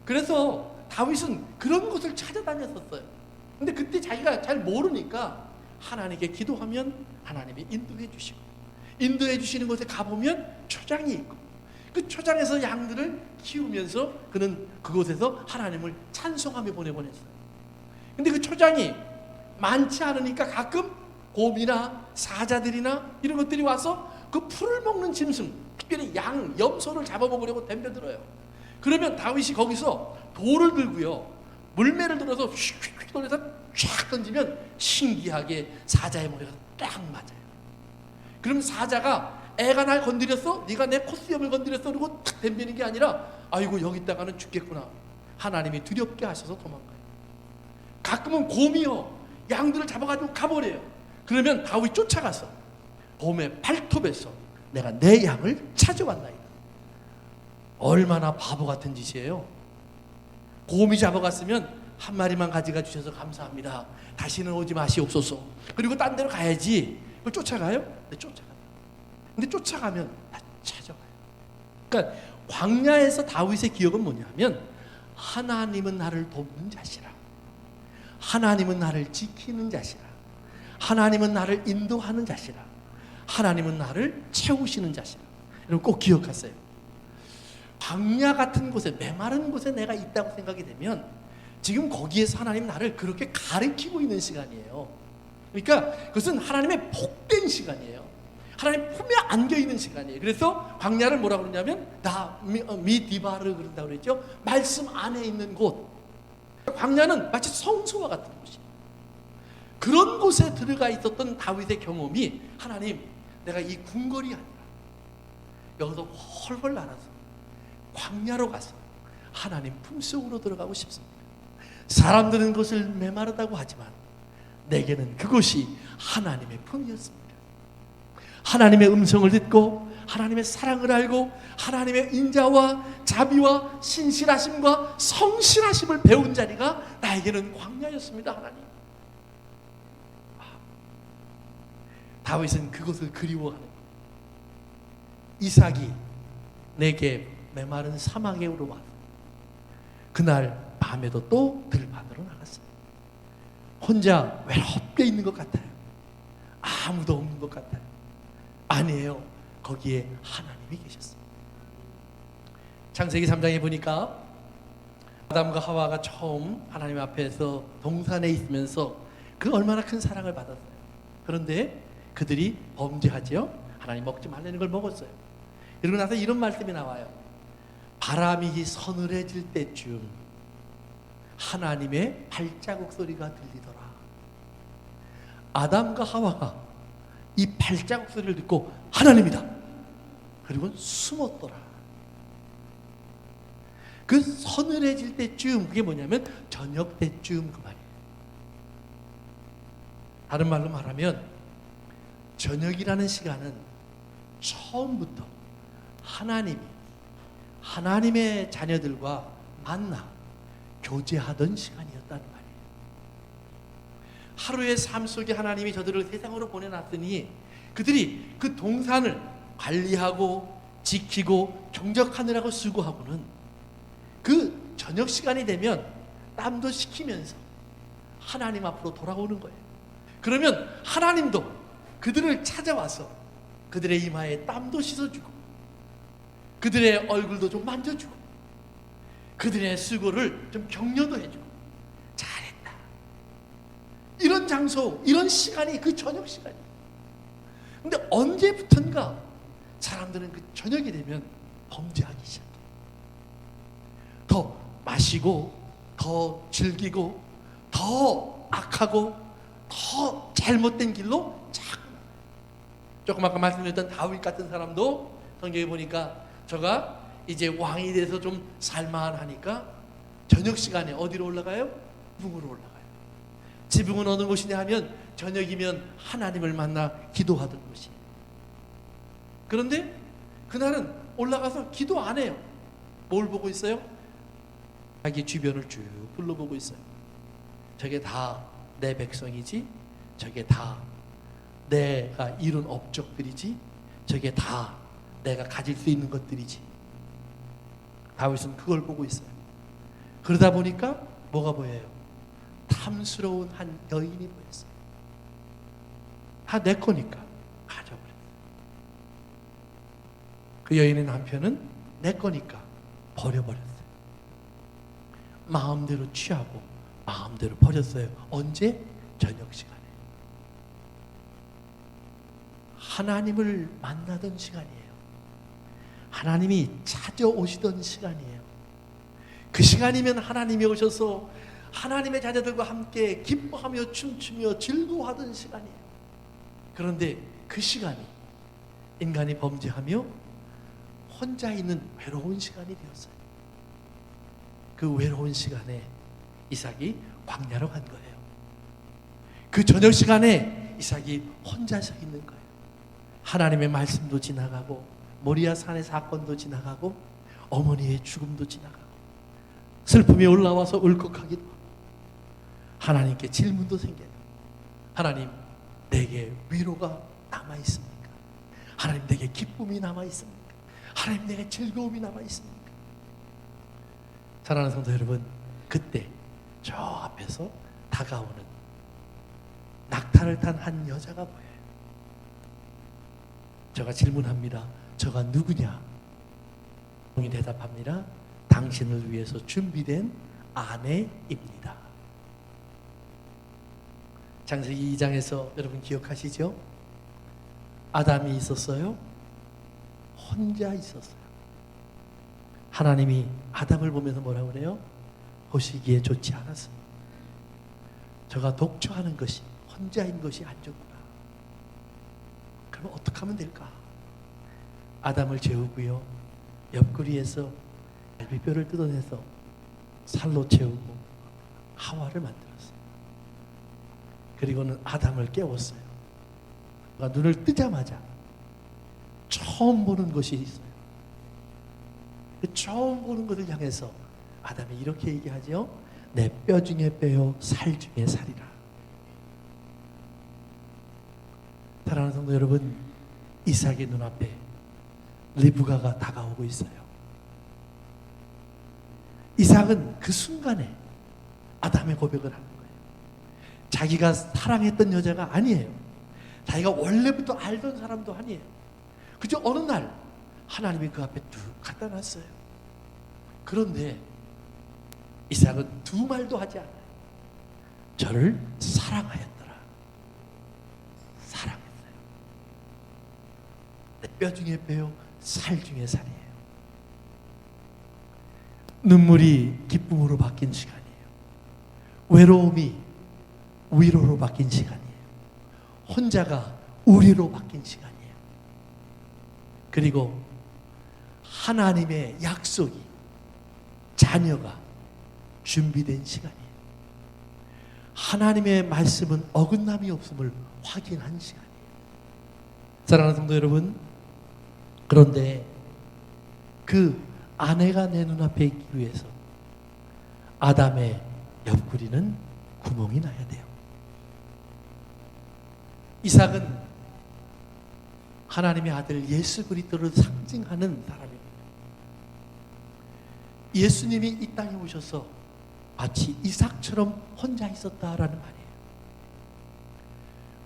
그래서 다윗은 그런 곳을 찾아다녔었어요. 근데 그때 자기가 잘 모르니까 하나님께 기도하면 하나님이 인도해 주시고, 인도해 주시는 곳에 가보면 초장이 있고, 그 초장에서 양들을 키우면서 그는 그곳에서 하나님을 찬송하며 보내보냈어요. 근데 그 초장이 많지 않으니까 가끔 곰이나 사자들이나 이런 것들이 와서 그 풀을 먹는 짐승, 특별히 양, 염소를 잡아먹으려고 덤벼들어요. 그러면 다윗이 거기서 돌을 들고요, 물매를 들어서 휙휙 돌려서 쫙 던지면 신기하게 사자의 머리가 딱 맞아요. 그럼 사자가 애가 날 건드렸어? 네가 내 콧수염을 건드렸어? 그러고 탁 덤비는 게 아니라, 아이고 여기 있다가는 죽겠구나, 하나님이 두렵게 하셔서 도망가요. 가끔은 곰이요, 양들을 잡아가지고 가버려요. 그러면 다윗 쫓아가서 곰의 발톱에서 내가 내 양을 찾아왔나이다. 얼마나 바보 같은 짓이에요. 곰이 잡아갔으면 한 마리만 가져가 주셔서 감사합니다, 다시는 오지 마시옵소서, 그리고 딴 데로 가야지. 그걸 쫓아가요? 네, 쫓아가요. 근데 쫓아가면 다 찾아가요. 그러니까 광야에서 다윗의 기억은 뭐냐면, 하나님은 나를 돕는 자시라, 하나님은 나를 지키는 자시라, 하나님은 나를 인도하는 자시라, 하나님은 나를 채우시는 자시라. 여러분 꼭 기억하세요. 광야 같은 곳에, 메마른 곳에 내가 있다고 생각이 되면 지금 거기에서 하나님 나를 그렇게 가르치고 있는 시간이에요. 그러니까 그것은 하나님의 복된 시간이에요. 하나님 품에 안겨있는 시간이에요. 그래서 광야를 뭐라고 그러냐면 미디바르 그런다고 그랬죠. 말씀 안에 있는 곳. 광야는 마치 성소와 같은 곳이에요. 그런 곳에 들어가 있었던 다윗의 경험이, 하나님, 내가 이 궁궐이 아니라 여기서 헐헐 날아서 광야로 가서 하나님 품속으로 들어가고 싶습니다. 사람들은 그것을 메마르다고 하지만 내게는 그것이 하나님의 품이었습니다. 하나님의 음성을 듣고 하나님의 사랑을 알고 하나님의 인자와 자비와 신실하심과 성실하심을 배운 자리가 나에게는 광야였습니다. 하나님. 다윗은 그것을 그리워하는 거예요. 이삭이 내게 메마른 사막에 오르와 그날 밤에도 또 들판으로 나갔어요. 혼자 외롭게 있는 것 같아요. 아무도 없는 것 같아요. 아니에요. 거기에 하나님이 계셨어요. 창세기 3장에 보니까 아담과 하와가 처음 하나님 앞에서 동산에 있으면서 그 얼마나 큰 사랑을 받았어요. 그런데 그들이 범죄하죠. 하나님 먹지 말라는 걸 먹었어요. 그러고 나서 이런 말씀이 나와요. 바람이 서늘해질 때쯤 하나님의 발자국 소리가 들리더라. 아담과 하와가 이 발자국 소리를 듣고 하나님이다. 그리고 숨었더라. 그 서늘해질 때쯤, 그게 뭐냐면 저녁 때쯤 그 말이에요. 다른 말로 말하면 저녁이라는 시간은 처음부터 하나님이 하나님의 자녀들과 만나 교제하던 시간이었다는 말이에요. 하루의 삶 속에 하나님이 저들을 세상으로 보내놨으니 그들이 그 동산을 관리하고 지키고 경작하느라고 수고하고는 그 저녁 시간이 되면 땀도 식히면서 하나님 앞으로 돌아오는 거예요. 그러면 하나님도 그들을 찾아와서 그들의 이마에 땀도 씻어주고 그들의 얼굴도 좀 만져주고 그들의 수고를 좀 격려도 해주고 잘했다. 이런 장소, 이런 시간이 그 저녁 시간이에요. 근데 언제부턴가 사람들은 그 저녁이 되면 범죄하기 시작해요. 더 마시고 더 즐기고 더 악하고 더 잘못된 길로 자꾸. 조금 아까 말씀드렸던 다윗 같은 사람도 성경에 보니까 저가 이제 왕이 돼서 좀 살만하니까 저녁 시간에 어디로 올라가요? 지붕으로 올라가요. 지붕은 어느 곳이냐 하면 저녁이면 하나님을 만나 기도하던 곳이에요. 그런데 그날은 올라가서 기도 안 해요. 뭘 보고 있어요? 자기 주변을 쭉 둘러보고 있어요. 저게 다 내 백성이지? 저게 다 내가 이룬 업적들이지? 저게 다 내가 가질 수 있는 것들이지? 다윗은 그걸 보고 있어요. 그러다 보니까 뭐가 보여요? 탐스러운 한 여인이 보였어요. 다 내 거니까 가져버렸어요. 그 여인의 남편은 내 거니까 버려버렸어요. 마음대로 취하고 마음대로 버렸어요. 언제? 저녁 시간에. 하나님을 만나던 시간이에요. 하나님이 찾아오시던 시간이에요. 그 시간이면 하나님이 오셔서 하나님의 자녀들과 함께 기뻐하며 춤추며 즐거워하던 시간이에요. 그런데 그 시간이 인간이 범죄하며 혼자 있는 외로운 시간이 되었어요. 그 외로운 시간에 이삭이 광야로 간 거예요. 그 저녁 시간에 이삭이 혼자 서 있는 거예요. 하나님의 말씀도 지나가고 모리아 산의 사건도 지나가고 어머니의 죽음도 지나가고 슬픔이 올라와서 울컥하기도 하고 하나님께 질문도 생겨요. 하나님, 내게 위로가 남아있습니까? 하나님, 내게 기쁨이 남아있습니까? 하나님, 내게 즐거움이 남아있습니까? 사랑하는 성도 여러분, 그때 저 앞에서 다가오는 낙타를 탄 한 여자가 보여요. 제가 질문합니다. 저가 누구냐? 이 대답합니다. 당신을 위해서 준비된 아내입니다. 창세기 2장에서 여러분 기억하시죠? 아담이 있었어요. 혼자 있었어요. 하나님이 아담을 보면서 뭐라고 그래요? 보시기에 좋지 않았습니다. 저가 독초하는 것이, 혼자인 것이 안 좋구나. 그럼 어떻게 하면 될까? 아담을 재우고요, 옆구리에서 갈비뼈를 뜯어내서 살로 채우고 하와를 만들었어요. 그리고는 아담을 깨웠어요. 그러니까 눈을 뜨자마자 처음 보는 것이 있어요. 그 처음 보는 것을 향해서 아담이 이렇게 얘기하죠. 내 뼈 중에 뼈요 살 중에 살이라. 사랑하는 성도 여러분, 이삭의 눈앞에 리브가가 다가오고 있어요. 이삭은 그 순간에 아담의 고백을 하는 거예요. 자기가 사랑했던 여자가 아니에요. 자기가 원래부터 알던 사람도 아니에요. 그저 어느 날 하나님이 그 앞에 뚝 갖다 놨어요. 그런데 이삭은 두 말도 하지 않아요. 저를 사랑하였더라. 사랑했어요. 내 뼈 중에 뼈요 살 중에 살이에요. 눈물이 기쁨으로 바뀐 시간이에요. 외로움이 위로로 바뀐 시간이에요. 혼자가 우리로 바뀐 시간이에요. 그리고 하나님의 약속이, 자녀가 준비된 시간이에요. 하나님의 말씀은 어긋남이 없음을 확인한 시간이에요. 사랑하는 성도 여러분, 그런데 그 아내가 내 눈앞에 있기 위해서 아담의 옆구리는 구멍이 나야 돼요. 이삭은 하나님의 아들 예수 그리스도를 상징하는 사람입니다. 예수님이 이 땅에 오셔서 마치 이삭처럼 혼자 있었다라는 말이에요.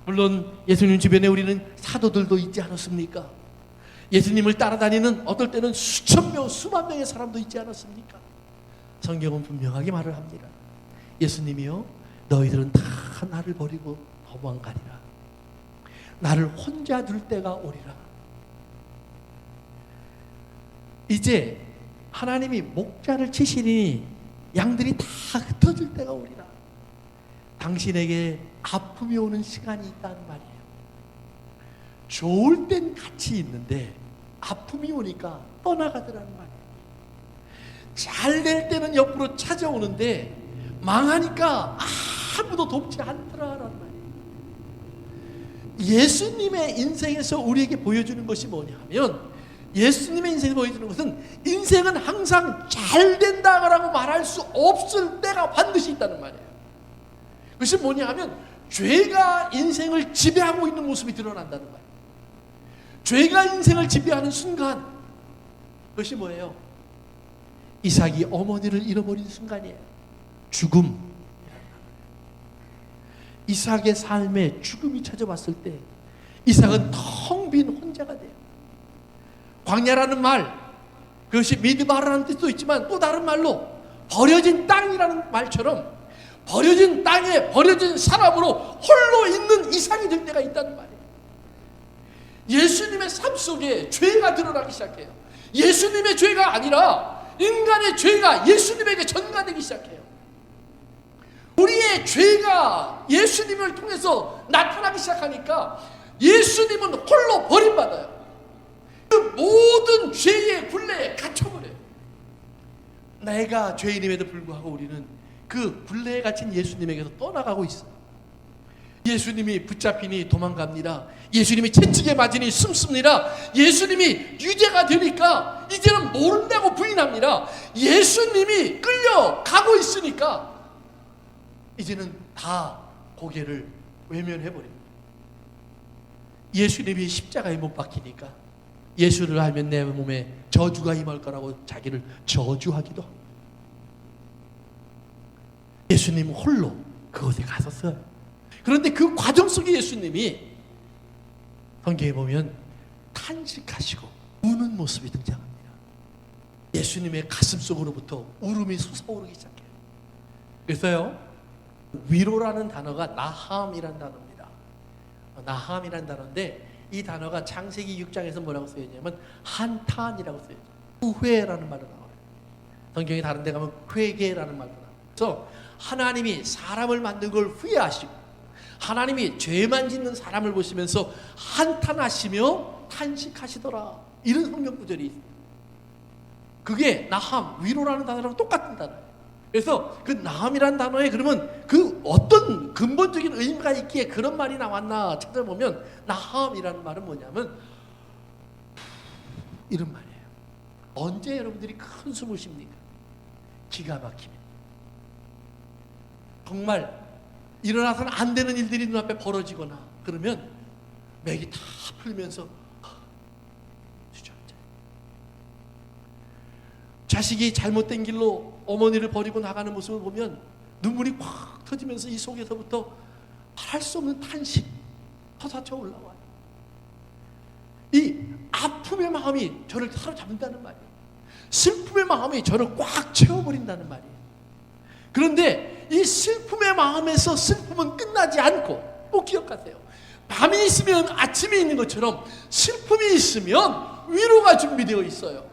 물론 예수님 주변에 우리는 사도들도 있지 않았습니까? 예수님을 따라다니는 어떨 때는 수천 명, 수만 명의 사람도 있지 않았습니까? 성경은 분명하게 말을 합니다. 예수님이요, 너희들은 다 나를 버리고 도망가리라. 나를 혼자 둘 때가 오리라. 이제 하나님이 목자를 치시니 양들이 다 흩어질 때가 오리라. 당신에게 아픔이 오는 시간이 있다는 말이에요. 좋을 땐 같이 있는데 아픔이 오니까 떠나가더라는 말이에요. 잘 될 때는 옆으로 찾아오는데 망하니까 아무도 돕지 않더라라는 말이에요. 예수님의 인생에서 우리에게 보여주는 것이 뭐냐 하면, 예수님의 인생에서 보여주는 것은 인생은 항상 잘 된다라고 말할 수 없을 때가 반드시 있다는 말이에요. 그것이 뭐냐 하면 죄가 인생을 지배하고 있는 모습이 드러난다는 말이에요. 죄가 인생을 지배하는 순간, 그것이 뭐예요? 이삭이 어머니를 잃어버린 순간이에요. 죽음. 이삭의 삶에 죽음이 찾아왔을 때 이삭은 텅 빈 혼자가 돼요. 광야라는 말, 그것이 미드바라는 뜻도 있지만 또 다른 말로 버려진 땅이라는 말처럼 버려진 땅에 버려진 사람으로 홀로 있는 이삭이 될 때가 있다는 말이에요. 예수님의 삶 속에 죄가 드러나기 시작해요. 예수님의 죄가 아니라 인간의 죄가 예수님에게 전가되기 시작해요. 우리의 죄가 예수님을 통해서 나타나기 시작하니까 예수님은 홀로 버림받아요. 그 모든 죄의 굴레에 갇혀버려요. 내가 죄인임에도 불구하고 우리는 그 굴레에 갇힌 예수님에게서 떠나가고 있어요. 예수님이 붙잡히니 도망갑니다. 예수님이 채찍에 맞으니 숨습니다. 예수님이 유죄가 되니까 이제는 모른다고 부인합니다. 예수님이 끌려가고 있으니까 이제는 다 고개를 외면해버립니다. 예수님이 십자가에 못 박히니까 예수를 알면 내 몸에 저주가 임할 거라고 자기를 저주하기도 합니다. 예수님은 홀로 그곳에 갔었어요. 그런데 그 과정 속에 예수님이 성경에 보면 탄식하시고 우는 모습이 등장합니다. 예수님의 가슴 속으로부터 울음이 솟아오르기 시작해요. 그래서요, 위로라는 단어가 나함이라는 단어입니다. 나함이라는 단어인데 이 단어가 창세기 6장에서 뭐라고 쓰여있냐면 한탄이라고 쓰여있어요. 후회라는 말로 나와요. 성경이 다른 데 가면 회개라는 말로 나와요. 그래서 하나님이 사람을 만든 걸 후회하시고 하나님이 죄만 짓는 사람을 보시면서 한탄하시며 탄식하시더라. 이런 성경 구절이 있어요. 그게 나함, 위로라는 단어랑 똑같은 단어예요. 그래서 그 나함이라는 단어에 그러면 그 어떤 근본적인 의미가 있기에 그런 말이 나왔나 찾아보면 나함이라는 말은 뭐냐면 이런 말이에요. 언제 여러분들이 큰 숨을 쉽니까? 기가 막히면. 정말 일어나서는 안 되는 일들이 눈앞에 벌어지거나 그러면 맥이 다 풀면서 주저앉아요. 자식이 잘못된 길로 어머니를 버리고 나가는 모습을 보면 눈물이 콱 터지면서 이 속에서부터 할 수 없는 탄식 터사쳐 올라와요. 이 아픔의 마음이 저를 사로잡는다는 말이에요. 슬픔의 마음이 저를 꽉 채워버린다는 말이에요. 그런데 이 슬픔의 마음에서 슬픔은 끝나지 않고 꼭 기억하세요. 밤이 있으면 아침이 있는 것처럼 슬픔이 있으면 위로가 준비되어 있어요.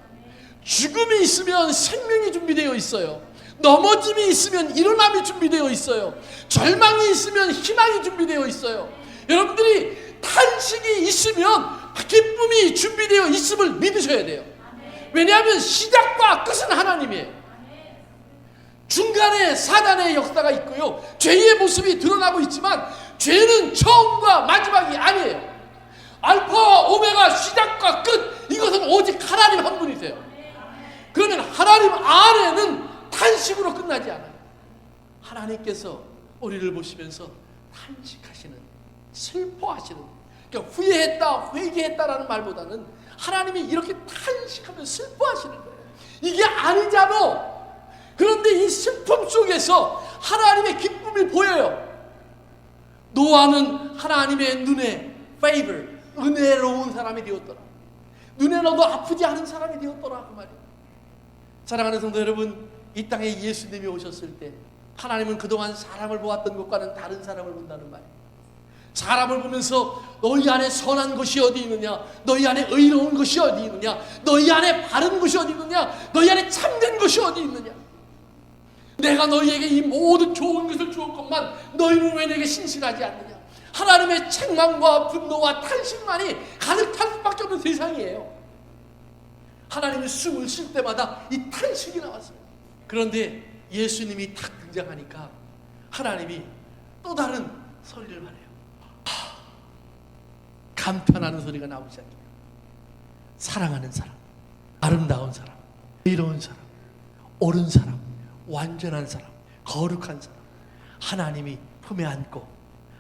죽음이 있으면 생명이 준비되어 있어요. 넘어짐이 있으면 일어남이 준비되어 있어요. 절망이 있으면 희망이 준비되어 있어요. 여러분들이 탄식이 있으면 기쁨이 준비되어 있음을 믿으셔야 돼요. 왜냐하면 시작과 끝은 하나님이에요. 중간에 사단의 역사가 있고요, 죄의 모습이 드러나고 있지만 죄는 처음과 마지막이 아니에요. 알파와 오메가, 시작과 끝, 이것은 오직 하나님 한 분이세요. 그러면 하나님 안에는 탄식으로 끝나지 않아요. 하나님께서 우리를 보시면서 탄식하시는, 슬퍼하시는, 그러니까 후회했다, 회개했다라는 말보다는 하나님이 이렇게 탄식하며 슬퍼하시는 거예요. 이게 아니잖아. 그런데 이 슬픔 속에서 하나님의 기쁨이 보여요. 노아는 하나님의 눈에 favor, 은혜로운 사람이 되었더라. 눈에 넣어도 아프지 않은 사람이 되었더라 그 말이에요. 사랑하는 성도 여러분, 이 땅에 예수님이 오셨을 때 하나님은 그동안 사람을 보았던 것과는 다른 사람을 본다는 말이에요. 사람을 보면서 너희 안에 선한 것이 어디 있느냐, 너희 안에 의로운 것이 어디 있느냐, 너희 안에 바른 것이 어디 있느냐, 너희 안에 참된 것이 어디 있느냐. 내가 너희에게 이 모든 좋은 것을 주었건만 너희는 왜 내게 신실하지 않느냐. 하나님의 책망과 분노와 탄식만이 가득할 수밖에 없는 세상이에요. 하나님이 숨을 쉴 때마다 이 탄식이 나왔어요. 그런데 예수님이 탁 등장하니까 하나님이 또 다른 소리를 말해요. 감탄하는 소리가 나오기 시작해요. 사랑하는 사람, 아름다운 사람, 의로운 사람, 옳은 사람, 완전한 사람, 거룩한 사람, 하나님이 품에 안고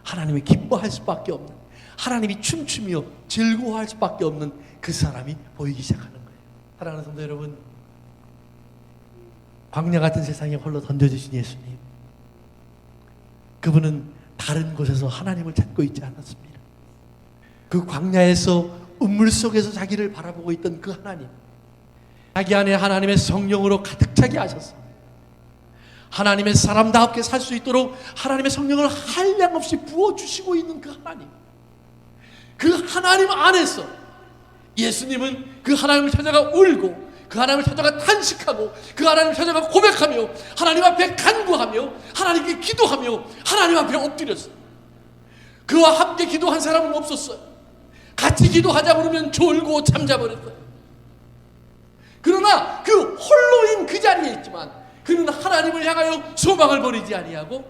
하나님이 기뻐할 수밖에 없는, 하나님이 춤추며 즐거워할 수밖에 없는 그 사람이 보이기 시작하는 거예요. 사랑하는 성도 여러분, 광야 같은 세상에 홀로 던져주신 예수님, 그분은 다른 곳에서 하나님을 찾고 있지 않았습니다. 그 광야에서 운물 속에서 자기를 바라보고 있던 그 하나님, 자기 안에 하나님의 성령으로 가득 차게 하셨습니다. 하나님의 사람답게 살 수 있도록 하나님의 성령을 한량없이 부어주시고 있는 그 하나님, 그 하나님 안에서 예수님은 그 하나님을 찾아가 울고, 그 하나님을 찾아가 탄식하고, 그 하나님을 찾아가 고백하며, 하나님 앞에 간구하며, 하나님께 기도하며, 하나님 앞에 엎드렸어요. 그와 함께 기도한 사람은 없었어요. 같이 기도하자 그러면 졸고 잠자버렸어요. 그러나 그 홀로인 그 자리에 있지만 그는 하나님을 향하여 소망을 버리지 아니하고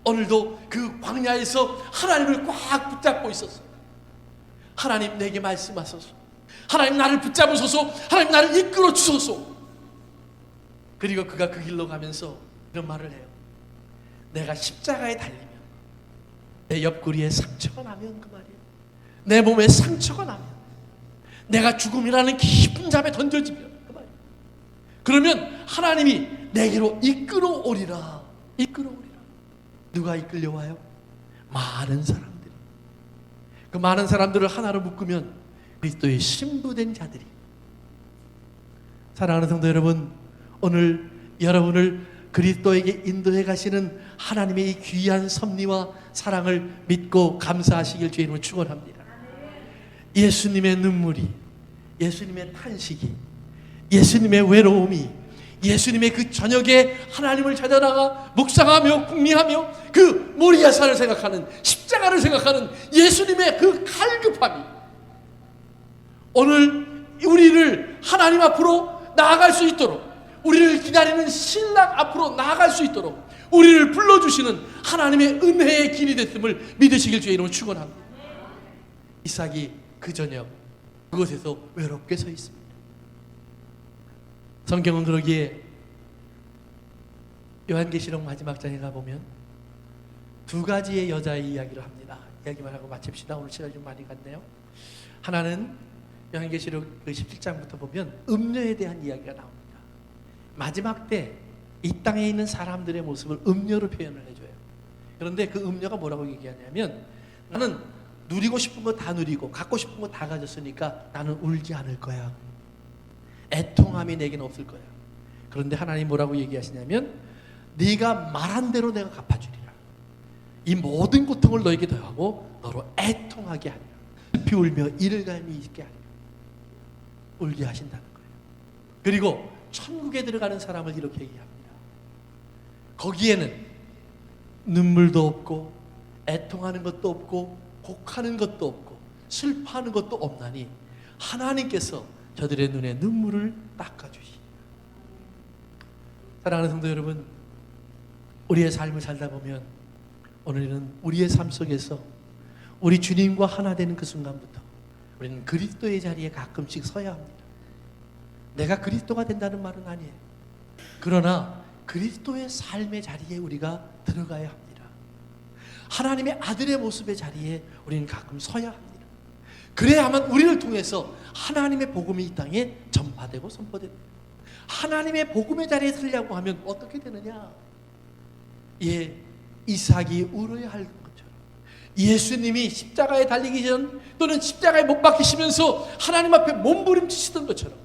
오늘도 그 광야에서 하나님을 꽉 붙잡고 있었어요. 하나님 내게 말씀하소서, 하나님 나를 붙잡으소서, 하나님 나를 이끌어 주소서. 그리고 그가 그 길로 가면서 이런 말을 해요. 내가 십자가에 달리면, 내 옆구리에 상처가 나면 그 말이에요. 내 몸에 상처가 나면, 내가 죽음이라는 깊은 잠에 던져지면 그 말이에요. 그러면 하나님이 내게로 이끌어오리라. 이끌어오리라. 누가 이끌려와요? 많은 사람들이. 그 많은 사람들을 하나로 묶으면 그리스도의 신부된 자들이. 사랑하는 성도 여러분, 오늘 여러분을 그리스도에게 인도해 가시는 하나님의 이 귀한 섭리와 사랑을 믿고 감사하시길 주의 이름으로 축원합니다. 예수님의 눈물이, 예수님의 탄식이, 예수님의 외로움이, 예수님의 그 저녁에 하나님을 찾아나가 묵상하며 궁리하며 그 모리아산을 생각하는, 십자가를 생각하는 예수님의 그 갈급함이 오늘 우리를 하나님 앞으로 나아갈 수 있도록, 우리를 기다리는 신랑 앞으로 나아갈 수 있도록 우리를 불러주시는 하나님의 은혜의 길이 됐음을 믿으시길 주의 이름으로 축원합니다. 이삭이 그 저녁 그곳에서 외롭게 서 있습니다. 성경은 그러기에 요한계시록 마지막 장에 가보면 두 가지의 여자의 이야기를 합니다. 이야기만 하고 마칩시다. 오늘 시간이 좀 많이 갔네요. 하나는 요한계시록 17장부터 보면 음녀에 대한 이야기가 나옵니다. 마지막 때 이 땅에 있는 사람들의 모습을 음녀로 표현을 해줘요. 그런데 그 음녀가 뭐라고 얘기하냐면 나는 누리고 싶은 거 다 누리고 갖고 싶은 거 다 가졌으니까 나는 울지 않을 거야. 애통함이 내게는 없을 거야. 그런데 하나님 뭐라고 얘기하시냐면 네가 말한 대로 내가 갚아주리라. 이 모든 고통을 너에게 더하고 너로 애통하게 하리라. 슬피 울며 이를 갈미 있게 하리라. 울게 하신다는 거예요. 그리고 천국에 들어가는 사람을 이렇게 얘기합니다. 거기에는 눈물도 없고 애통하는 것도 없고 곡하는 것도 없고 슬퍼하는 것도 없나니 하나님께서 저들의 눈에 눈물을 닦아주시리라. 사랑하는 성도 여러분, 우리의 삶을 살다 보면 오늘은 우리의 삶 속에서 우리 주님과 하나 되는 그 순간부터 우리는 그리스도의 자리에 가끔씩 서야 합니다. 내가 그리스도가 된다는 말은 아니에요. 그러나 그리스도의 삶의 자리에 우리가 들어가야 합니다. 하나님의 아들의 모습의 자리에 우리는 가끔 서야 합니다. 그래야만 우리를 통해서 하나님의 복음이 이 땅에 전파되고 선포됩니다. 하나님의 복음의 자리에 서려고 하면 어떻게 되느냐? 예, 이삭이 울어야 할 것처럼 예수님이 십자가에 달리기 전 또는 십자가에 못 박히시면서 하나님 앞에 몸부림치시던 것처럼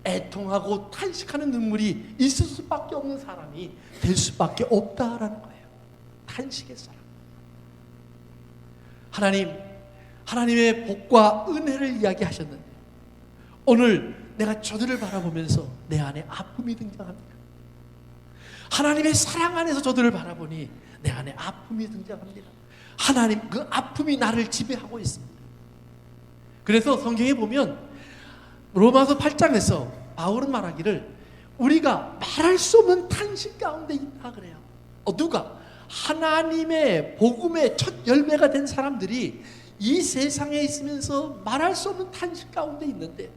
애통하고 탄식하는 눈물이 있을 수밖에 없는 사람이 될 수밖에 없다라는 거예요. 탄식의 사람. 하나님의 복과 은혜를 이야기하셨는데 오늘 내가 저들을 바라보면서 내 안에 아픔이 등장합니다. 하나님의 사랑 안에서 저들을 바라보니 내 안에 아픔이 등장합니다. 하나님 그 아픔이 나를 지배하고 있습니다. 그래서 성경에 보면 로마서 8장에서 바울은 말하기를 우리가 말할 수 없는 탄식 가운데 있다 그래요. 누가? 하나님의 복음의 첫 열매가 된 사람들이 이 세상에 있으면서 말할 수 없는 탄식 가운데 있는데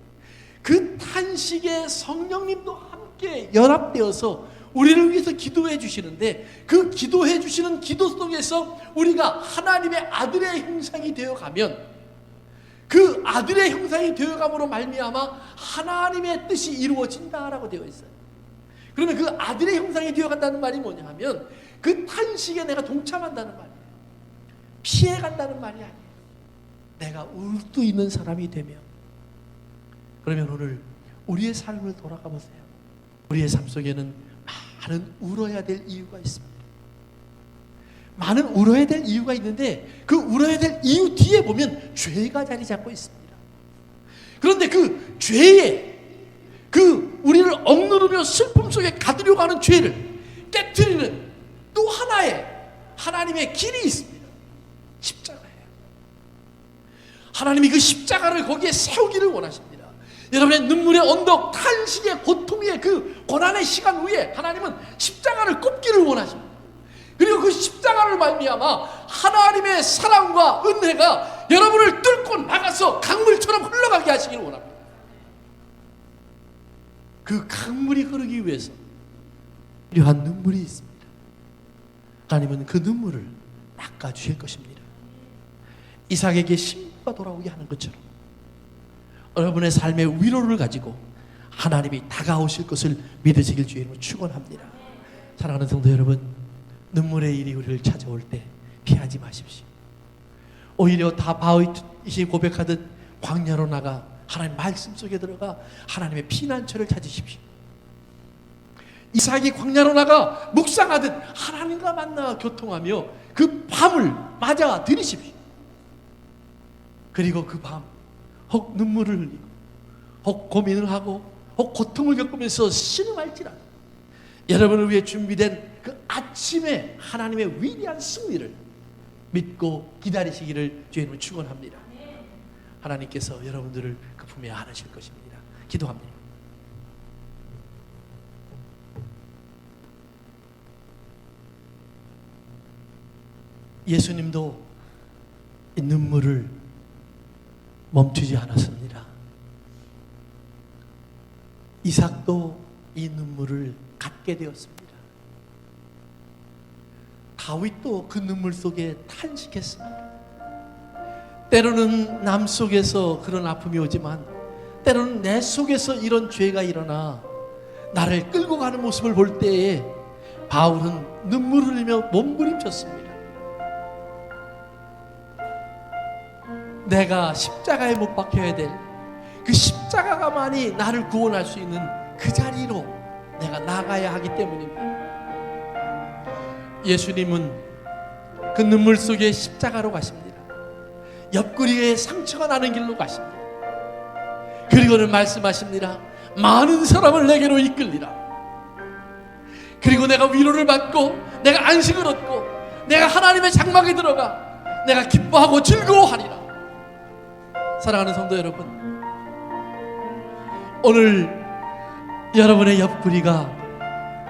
그 탄식에 성령님도 함께 연합되어서 우리를 위해서 기도해 주시는데 그 기도해 주시는 기도 속에서 우리가 하나님의 아들의 형상이 되어가면 그 아들의 형상이 되어감으로 말미암아 하나님의 뜻이 이루어진다라고 되어 있어요. 그러면 그 아들의 형상이 되어간다는 말이 뭐냐 하면 그 탄식에 내가 동참한다는 말이에요. 피해간다는 말이 아니에요. 내가 울 수 있는 사람이 되면. 그러면 오늘 우리의 삶을 돌아가 보세요. 우리의 삶 속에는 많은 울어야 될 이유가 있습니다. 많은 울어야 될 이유가 있는데 그 울어야 될 이유 뒤에 보면 죄가 자리 잡고 있습니다. 그런데 그 죄에 그 우리를 억누르며 슬픔 속에 가두려고 하는 죄를 깨트리는 또 하나의 하나님의 길이 있습니다. 십자가예요. 하나님이 그 십자가를 거기에 세우기를 원하십니다. 여러분의 눈물의 언덕, 탄식의 고통의 그 고난의 시간 후에 하나님은 십자가를 꼽기를 원하십니다. 그리고 그 십자가를 말미암아 하나님의 사랑과 은혜가 여러분을 뚫고 나가서 강물처럼 흘러가게 하시기를 원합니다. 그 강물이 흐르기 위해서 필요한 눈물이 있습니다. 하나님은 그 눈물을 닦아주실 것입니다. 이삭에게 신부가 돌아오게 하는 것처럼 여러분의 삶의 위로를 가지고 하나님이 다가오실 것을 믿으시길 주의 이름으로 축원합니다. 사랑하는 성도 여러분, 눈물의 일이 우리를 찾아올 때 피하지 마십시오. 오히려 다 바울이 고백하듯 광야로 나가 하나님 말씀 속에 들어가 하나님의 피난처를 찾으십시오. 이삭이 광야로 나가 묵상하듯 하나님과 만나 교통하며 그 밤을 맞아 들이십시오. 그리고 그 밤 혹 눈물을 흘리고 혹 고민을 하고 혹 고통을 겪으면서 신음할지라도 여러분을 위해 준비된 그 아침에 하나님의 위대한 승리를 믿고 기다리시기를 주님을 축원합니다. 하나님께서 여러분들을 그 품에 안으실 것입니다. 기도합니다. 예수님도 이 눈물을 멈추지 않았습니다. 이삭도 이 눈물을 갖게 되었습니다. 다윗도 그 눈물 속에 탄식했습니다. 때로는 남 속에서 그런 아픔이 오지만 때로는 내 속에서 이런 죄가 일어나 나를 끌고 가는 모습을 볼 때에 바울은 눈물을 흘리며 몸부림쳤습니다. 내가 십자가에 못 박혀야 될 그 십자가가만이 나를 구원할 수 있는 그 자리로 내가 나가야 하기 때문입니다. 예수님은 그 눈물 속에 십자가로 가십니다. 옆구리에 상처가 나는 길로 가십니다. 그리고는 말씀하십니다. 많은 사람을 내게로 이끌리라. 그리고 내가 위로를 받고 내가 안식을 얻고 내가 하나님의 장막에 들어가 내가 기뻐하고 즐거워하리라. 사랑하는 성도 여러분, 오늘 여러분의 옆구리가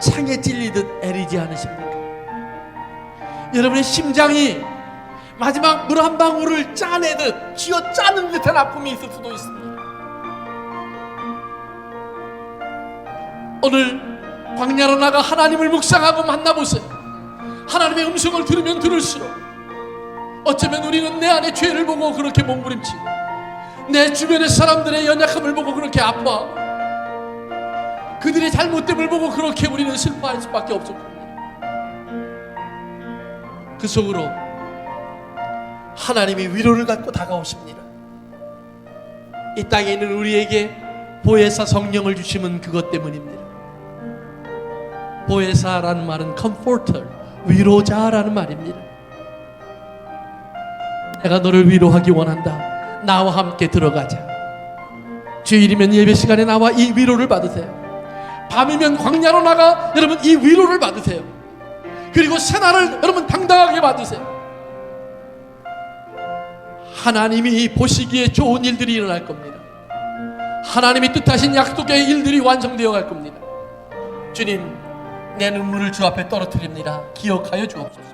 창에 찔리듯 애리지 않으십니까? 여러분의 심장이 마지막 물 한 방울을 짜내듯 쥐어 짜는 듯한 아픔이 있을 수도 있습니다. 오늘 광야로 나가 하나님을 묵상하고 만나보세요. 하나님의 음성을 들으면 들을수록 어쩌면 우리는 내 안의 죄를 보고 그렇게 몸부림치고 내 주변의 사람들의 연약함을 보고 그렇게 아파하고 그들의 잘못됨을 보고 그렇게 우리는 슬퍼할 수밖에 없을 겁니다. 그 속으로 하나님이 위로를 갖고 다가오십니다. 이 땅에 있는 우리에게 보혜사 성령을 주심은 그것 때문입니다. 보혜사라는 말은 comforter, 위로자라는 말입니다. 내가 너를 위로하기 원한다. 나와 함께 들어가자. 주일이면 예배 시간에 나와 이 위로를 받으세요. 밤이면 광야로 나가 여러분 이 위로를 받으세요. 그리고 새날을 여러분 당당하게 받으세요. 하나님이 보시기에 좋은 일들이 일어날 겁니다. 하나님이 뜻하신 약속의 일들이 완성되어 갈 겁니다. 주님, 내 눈물을 주 앞에 떨어뜨립니다. 기억하여 주옵소서.